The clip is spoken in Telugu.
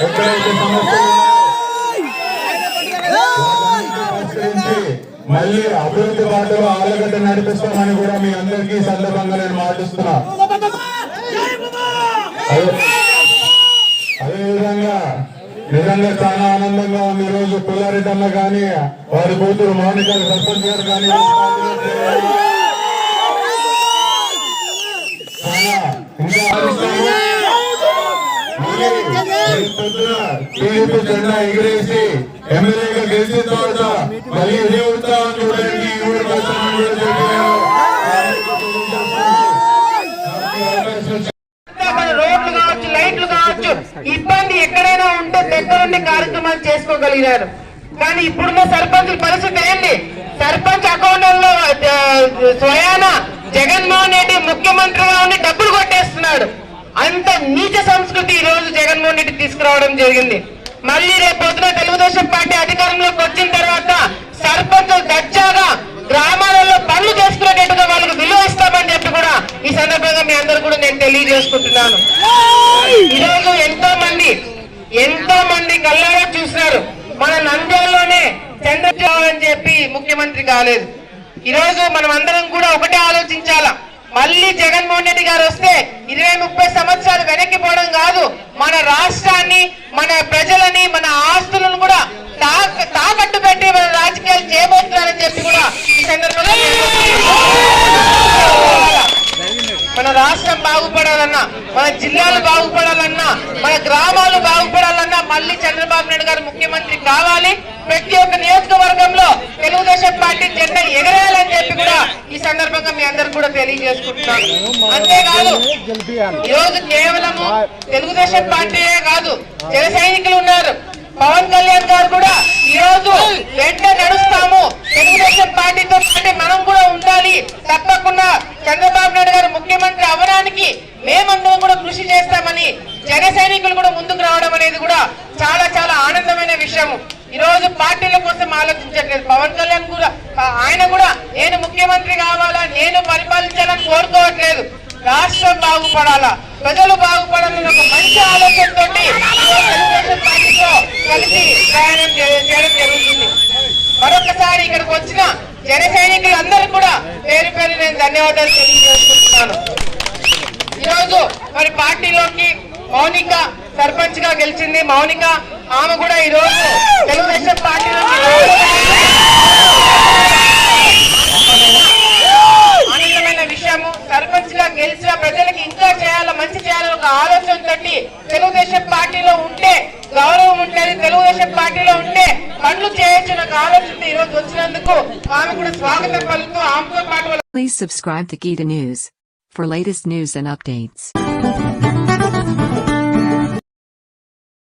ఎక్కడైతే సమస్యలు మళ్ళీ అభివృద్ధి బాటలో ఆలగడ్డ నడిపిస్తామని కూడా మీ అందరికీ సందర్భంగా నేను మాటిస్తున్నా. అదేవిధంగా నిజంగా చాలా ఆనందంగా ఉంది. ఈ రోజు పుల్లారెడ్డమ్మ కానీ వారి కూతురు మౌనిక సర్పంచ్ గారు కానీ టీడీపీ జెండా ఎగిరేసి ఎమ్మెల్యేగా గెలిచిన తర్వాత మళ్ళీ ఇదే ఉత్సాహం చూడండి. రోడ్లు కావచ్చు, లైట్లు కావచ్చు, ఇబ్బంది ఎక్కడైనా ఉంటే దగ్గరుండి కార్యక్రమాలు చేసుకోగలిగినారు. కానీ ఇప్పుడున్న సర్పంచ్ పరిస్థితి ఏంటి? సర్పంచ్ అకౌంట్లో స్వయాన జగన్మోహన్ రెడ్డి ముఖ్యమంత్రిగా ఉండి డబ్బులు కొట్టేస్తున్నాడు. అంత నీచ సంస్కృతి ఈ రోజు జగన్మోహన్ రెడ్డి తీసుకురావడం జరిగింది. మళ్ళీ రేపు పొద్దున తెలుగుదేశం పార్టీ అధికారంలోకి వచ్చిన తర్వాత సర్పంచ్ దర్జాగా గ్రామాలలో పనులు చేసుకునేటట్టుగా వాళ్ళకు విలువ ఇస్తామని చెప్పి కూడా ఈ సందర్భంగా మీ అందరూ కూడా నేను తెలియజేసుకుంటున్నాను. ఈరోజు ఎంతో మంది కళ్ళారా చూసినారు. మన నంద్యాలలోనే చంద్రబాబు అని చెప్పి ముఖ్యమంత్రి కాలేదు. ఈరోజు మనం అందరం కూడా ఒకటే ఆలోచించాలా. మళ్ళీ జగన్మోహన్ రెడ్డి గారు వస్తే 20-30 సంవత్సరాలు వెనక్కి పోవడం కాదు, మన రాష్ట్రాన్ని, మన ప్రజలని, మన ఆస్తులను కూడా తాకట్టు పెట్టి మన రాజకీయాలు చేయబోతున్నారని చెప్పి కూడా ఈ సందర్భంగా మన రాష్ట్రం బాగుపడాలన్నా, మన జిల్లాలు బాగుపడాలన్నా, మన గ్రామాలు బాగుపడాలన్నా మళ్ళీ చంద్రబాబు నాయుడు గారు ముఖ్యమంత్రి కావాలి. ప్రతి ఒక్క నియోజకవర్గంలో తెలుగుదేశం పార్టీ జెండా ఎగరేయాలని చెప్పి కూడా ఈ సందర్భంగా మీ అందరు కూడా తెలియజేసుకుంటున్నాను. అంతేకాదు ఈరోజు కేవలము తెలుగుదేశం పార్టీయే కాదు, జన సైనికులు ఉన్నారు. పవన్ కళ్యాణ్ గారు కూడా ఈరోజు వెంట నడుస్తాము, తెలుగుదేశం పార్టీతో పాటు మనం కూడా ఉండాలి, తప్పకుండా చంద్రబాబు నాయుడు గారు ముఖ్యమంత్రి అవడానికి మేమందరం కూడా కృషి చేస్తామని జన సైనికులు కూడా ముందుకు రావడం అనేది కూడా చాలా చాలా ఆనందమైన విషయం. ఈ రోజు పార్టీల కోసం ఆలోచించట్లేదు. పవన్ కళ్యాణ్ కూడా ఆయన కూడా నేను ముఖ్యమంత్రి కావాలా, నేను పరిపాలించాలని కోరుకోవట్లేదు. రాష్ట్రం బాగుపడాలా, ప్రజలు బాగుపడాలని ఒక మంచి ఆలోచనతో తెలుగుదేశం పార్టీతో కలిసి ప్రయాణం చేయడం జరుగుతుంది. మరొకసారి ఇక్కడికి వచ్చిన జన సైనికులందరూ కూడా పేరు పేరు నేను ధన్యవాదాలు తెలియజేసుకుంటున్నాను. ఈరోజు మరి పార్టీలోకి మౌనిక సర్పంచ్ గా గెలిచింది. మౌనిక ఆమె కూడా ఈ రోజు తెలుగుదేశం పార్టీలోకి ఆనందమైన విషయము. సర్పంచ్ గా గెలిచిన ప్రజలకి ఇంకా చేయాలా, మంచి చేయాలని ఒక ఆలోచన తోటి తెలుగుదేశం పార్టీలో ఉంటే గౌరవం ఉంటుంది, తెలుగుదేశం పార్టీలో ఉంటే పనులు చేయొచ్చు ఒక ఆలోచన ఈ రోజు వచ్చినందుకు ఆమె కూడా స్వాగతం పలుకుతూ ఆమెతో పాటు. Please subscribe to Geeta News for latest news and updates.